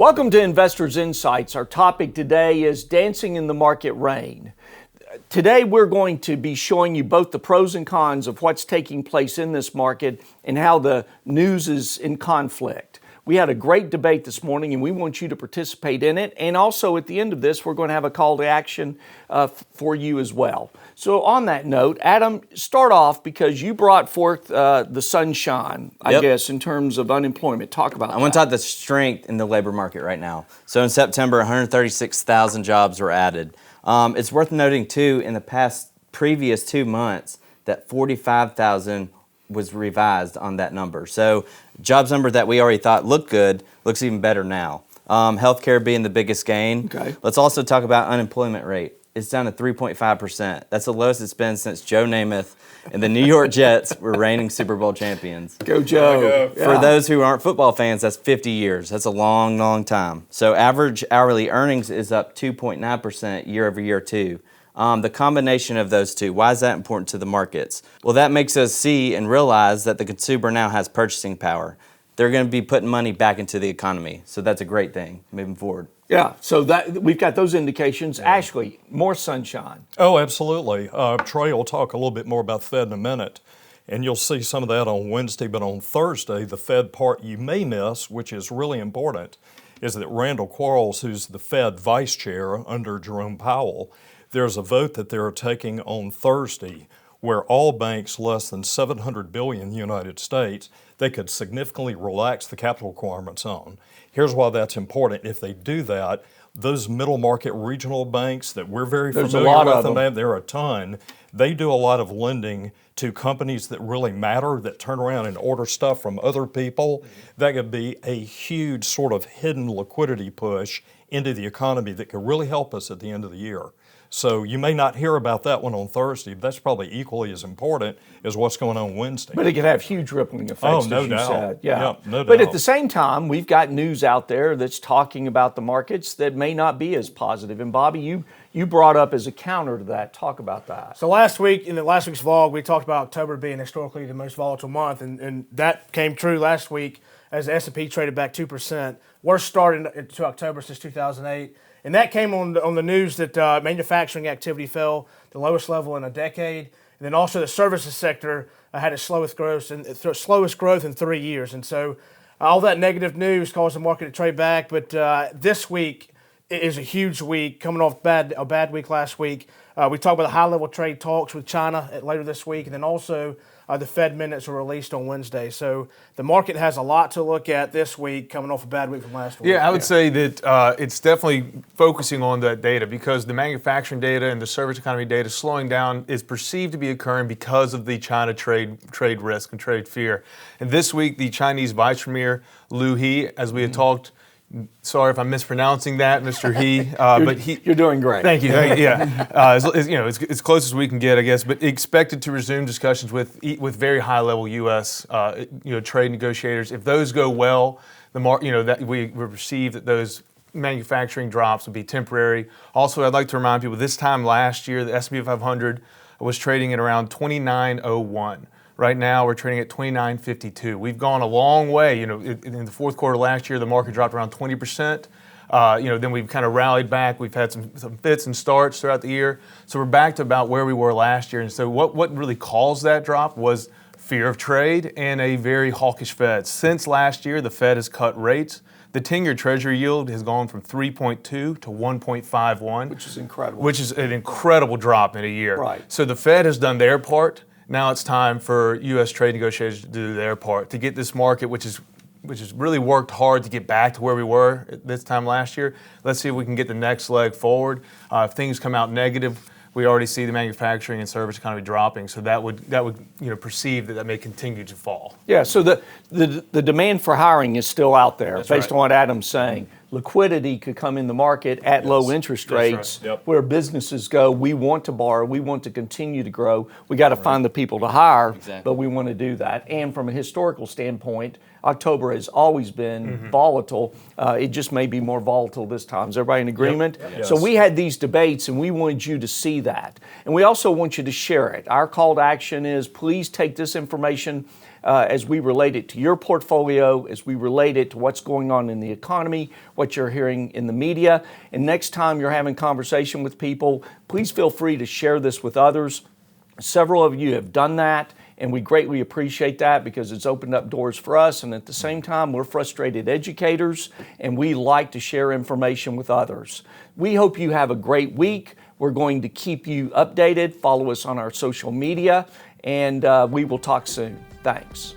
Welcome to Investors Insights. Our topic today is dancing in the market rain. Today we're going to be showing you both the pros and cons of what's taking place in this market and how the news is in conflict. We had a great debate this morning and we want you to participate in it. And also at the end of this, we're going to have a call to action for you as well. So on that note, Adam, start off because you brought forth the sunshine, I guess, in terms of unemployment. Talk about that. I want to talk the strength in the labor market right now. So in September, 136,000 jobs were added. It's worth noting too, in the previous 2 months, that 45,000 was revised on that number. So jobs number that we already thought looked good looks even better now. Healthcare being the biggest gain. Okay. Let's also talk about unemployment rate. It's down to 3.5%. That's the lowest it's been since Joe Namath and the New York Jets were reigning Super Bowl champions. Go Joe. For those who aren't football fans, that's 50 years. That's a long, long time. So average hourly earnings is up 2.9% year over year too. The combination of those two, why is that important to the markets? Well, that makes us see and realize that the consumer now has purchasing power. They're going to be putting money back into the economy. So that's a great thing moving forward. Yeah, so that we've got those indications. Yeah. Ashley, more sunshine. Oh, absolutely. Trey will talk a little bit more about the Fed in a minute, and you'll see some of that on Wednesday. But on Thursday, the Fed part you may miss, which is really important, is that Randall Quarles, who's the Fed vice chair under Jerome Powell, there's a vote that they're taking on Thursday where all banks less than $700 billion in the United States, they could significantly relax the capital requirements on. Here's why that's important. If they do that, those middle market regional banks that we're very familiar with, and there are a ton, they do a lot of lending to companies that really matter, that turn around and order stuff from other people. That could be a huge sort of hidden liquidity push into the economy that could really help us at the end of the year. So you may not hear about that one on Thursday, but that's probably equally as important as what's going on Wednesday. But it could have huge rippling effects, no as you doubt. said. Yeah, no doubt. But at the same time, we've got news out there that's talking about the markets that may not be as positive. And Bobby, you brought up as a counter to that. Talk about that. So last week, in last week's vlog, we talked about October being historically the most volatile month, and that came true last week as the S&P traded back 2%. Worst start into October since 2008. And that came on the news that manufacturing activity fell the lowest level in a decade. And then also the services sector had its slowest growth in 3 years. And so all that negative news caused the market to trade back. But this week is a huge week, coming off a bad week last week. We talked about the high-level trade talks with China later this week. And then also the Fed minutes were released on Wednesday. So the market has a lot to look at this week, coming off a bad week from last week. Yeah, I would say that it's definitely focusing on that data because the manufacturing data and the service economy data slowing down is perceived to be occurring because of the China trade risk and trade fear. And this week, the Chinese Vice Premier Liu He, as we had talked, sorry if I'm mispronouncing that, Mr. He. You're doing great. Thank you. As close as we can get, I guess. But expected to resume discussions with very high-level U.S. Trade negotiators. If those go well, that we perceive that those manufacturing drops would be temporary. Also, I'd like to remind people this time last year, the S&P 500 was trading at around 2901. Right now, we're trading at 29.52. We've gone a long way. In the fourth quarter last year, the market dropped around 20%. Then we've kind of rallied back. We've had some fits and starts throughout the year. So we're back to about where we were last year. And so what really caused that drop was fear of trade and a very hawkish Fed. Since last year, the Fed has cut rates. The 10-year Treasury yield has gone from 3.2 to 1.51. Which is incredible. Which is an incredible drop in a year. Right. So the Fed has done their part. Now it's time for U.S. trade negotiators to do their part to get this market, which has really worked hard to get back to where we were at this time last year. Let's see if we can get the next leg forward. If things come out negative, we already see the manufacturing and service economy dropping, so that would perceive that may continue to fall. Yeah. So the demand for hiring is still out there, based on what Adam's saying. Liquidity could come in the market at low interest rates, where businesses go. We want to borrow. We want to continue to grow. We got to find the people to hire, but we want to do that. And from a historical standpoint, October has always been volatile. It just may be more volatile this time. Is everybody in agreement? Yes. So we had these debates, and we wanted you to see that. And we also want you to share it. Our call to action is please take this information as we relate it to your portfolio, as we relate it to what's going on in the economy, what you're hearing in the media. And next time you're having conversation with people, please feel free to share this with others. Several of you have done that, and we greatly appreciate that because it's opened up doors for us. And at the same time, we're frustrated educators, and we like to share information with others. We hope you have a great week. We're going to keep you updated. Follow us on our social media, and we will talk soon. Thanks.